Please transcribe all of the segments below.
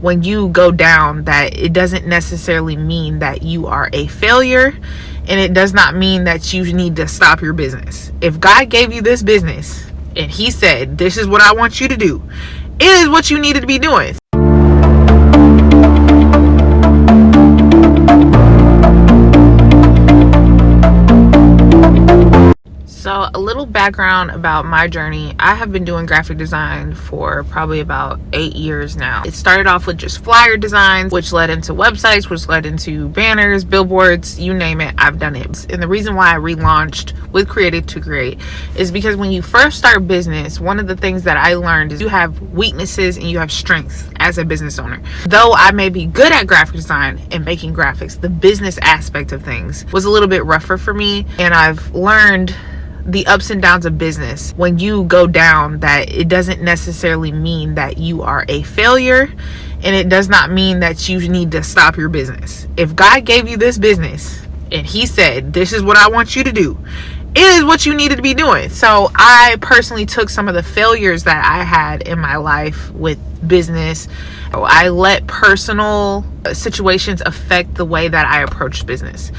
when you go down, that it doesn't necessarily mean that you are a failure, and it does not mean that you need to stop your business. If God gave you this business and he said, this is what I want you to do, it is what you needed to be doing. So a little background about my journey. I have been doing graphic design for probably about 8 years now. It started off with just flyer designs, which led into websites, which led into banners, billboards, you name it, I've done it. And the reason why I relaunched with Created to Create is because when you first start business, one of the things that I learned is you have weaknesses and you have strengths as a business owner. Though I may be good at graphic design and making graphics, the business aspect of things was a little bit rougher for me, and I've learned the ups and downs of business. When you go down, that it doesn't necessarily mean that you are a failure, and it does not mean that you need to stop your business. If God gave you this business and he said, this is what I want you to do, it is what you needed to be doing. So I personally took some of the failures that I had in my life with business. I let personal situations affect the way that I approached business.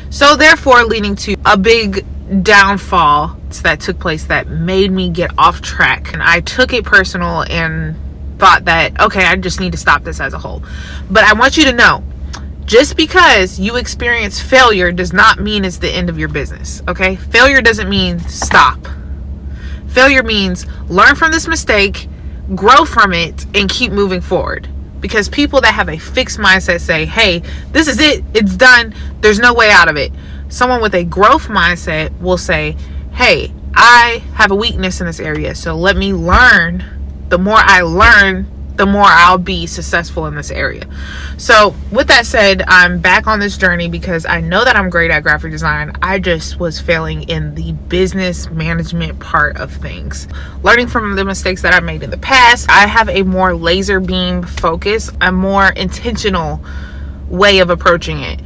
So therefore, leading to a big downfall that took place that made me get off track. And I took it personal and thought that, okay, I just need to stop this as a whole. But I want you to know, just because you experience failure does not mean it's the end of your business, okay? Failure doesn't mean stop. Failure means learn from this mistake, grow from it, and keep moving forward. Because people that have a fixed mindset say, hey, this is it, it's done, there's no way out of it. Someone with a growth mindset will say, hey, I have a weakness in this area, so let me learn. The more I learn, the more I'll be successful in this area. So with that said, I'm back on this journey because I know that I'm great at graphic design. I just was failing in the business management part of things. Learning from the mistakes that I made in the past, I have a more laser beam focus, a more intentional way of approaching it.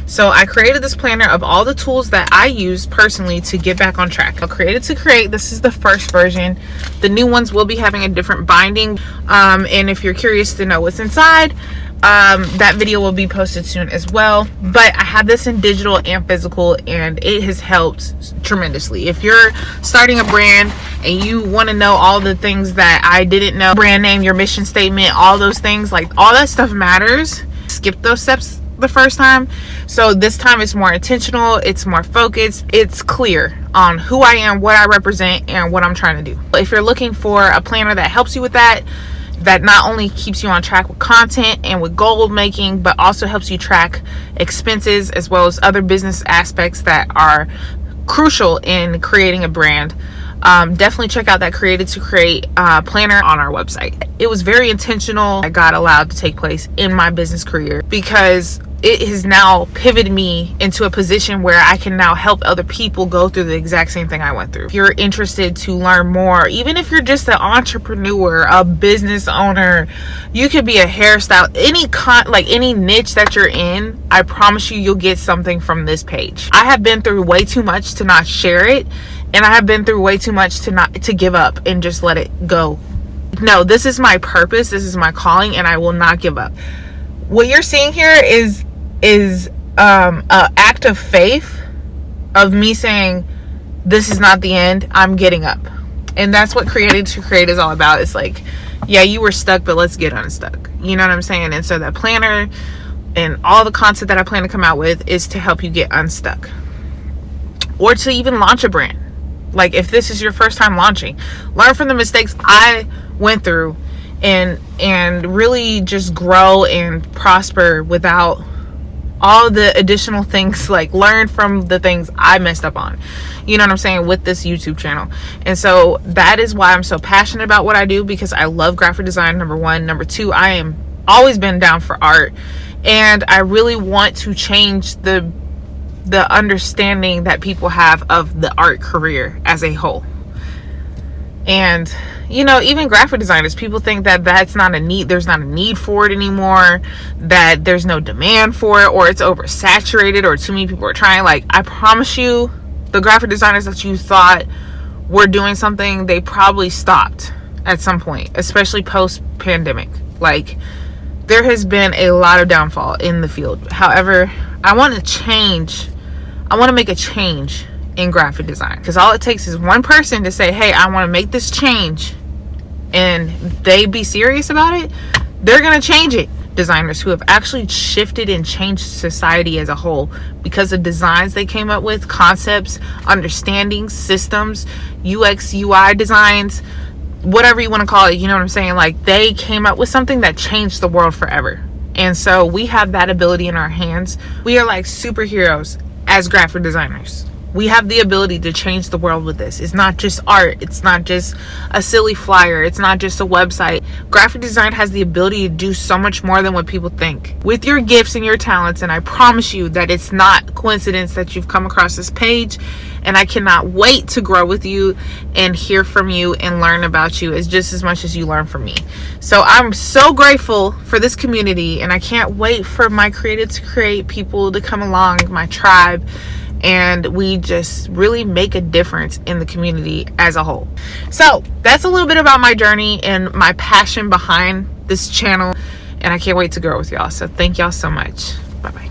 So I created this planner of all the tools that I use personally to get back on track. I created to create. This is the first version. The new ones will be having a different binding. And if you're curious to know what's inside, that video will be posted soon as well. But I have this in digital and physical, and it has helped tremendously. If you're starting a brand and you want to know all the things that I didn't know, brand name, your mission statement, all those things, like all that stuff matters. Skip those steps the first time. So this time it's more intentional, it's more focused, it's clear on who I am, what I represent, and what I'm trying to do. If you're looking for a planner that helps you with that not only keeps you on track with content and with goal making, but also helps you track expenses as well as other business aspects that are crucial in creating a brand, definitely check out that Created to Create planner on our website. It was very intentional. I got allowed to take place in my business career because it has now pivoted me into a position where I can now help other people go through the exact same thing I went through. If you're interested to learn more, even if you're just an entrepreneur, a business owner, you could be a hairstyle, any niche that you're in, I promise you, you'll get something from this page. I have been through way too much to not share it, and I have been through way too much to give up and just let it go. No, this is my purpose, this is my calling, and I will not give up. What you're seeing here is an act of faith of me saying, this is not the end, I'm getting up. And that's what Created to Create is all about. It's like, yeah, you were stuck, but let's get unstuck. You know what I'm saying? And so that planner and all the content that I plan to come out with is to help you get unstuck, or to even launch a brand. Like if this is your first time launching, learn from the mistakes I went through and really just grow and prosper without all the additional things. Like learn from the things I messed up on, you know what I'm saying, with this YouTube channel. And so that is why I'm so passionate about what I do, because I love graphic design, number one. Number two, I am always been down for art, and I really want to change the understanding that people have of the art career as a whole. And you know, even graphic designers, people think that that's not a need, there's not a need for it anymore, that there's no demand for it, or it's oversaturated, or too many people are trying. Like, I promise you, the graphic designers that you thought were doing something, they probably stopped at some point, especially post pandemic. Like, there has been a lot of downfall in the field. However, I want to make a change in graphic design, because all it takes is one person to say, hey, I want to make this change, and they be serious about it. They're going to change it. Designers who have actually shifted and changed society as a whole because of designs they came up with, concepts, understandings, systems, UX, UI designs, whatever you want to call it. You know what I'm saying? Like, they came up with something that changed the world forever. And so we have that ability in our hands. We are like superheroes as graphic designers. We have the ability to change the world with this. It's not just art. It's not just a silly flyer. It's not just a website. Graphic design has the ability to do so much more than what people think. With your gifts and your talents, and I promise you that it's not coincidence that you've come across this page, and I cannot wait to grow with you and hear from you and learn about you as just as much as you learn from me. So I'm so grateful for this community, and I can't wait for my Creative to Create people to come along, my tribe, and we just really make a difference in the community as a whole. So that's a little bit about my journey and my passion behind this channel, and I can't wait to grow with y'all. So thank y'all so much. Bye bye.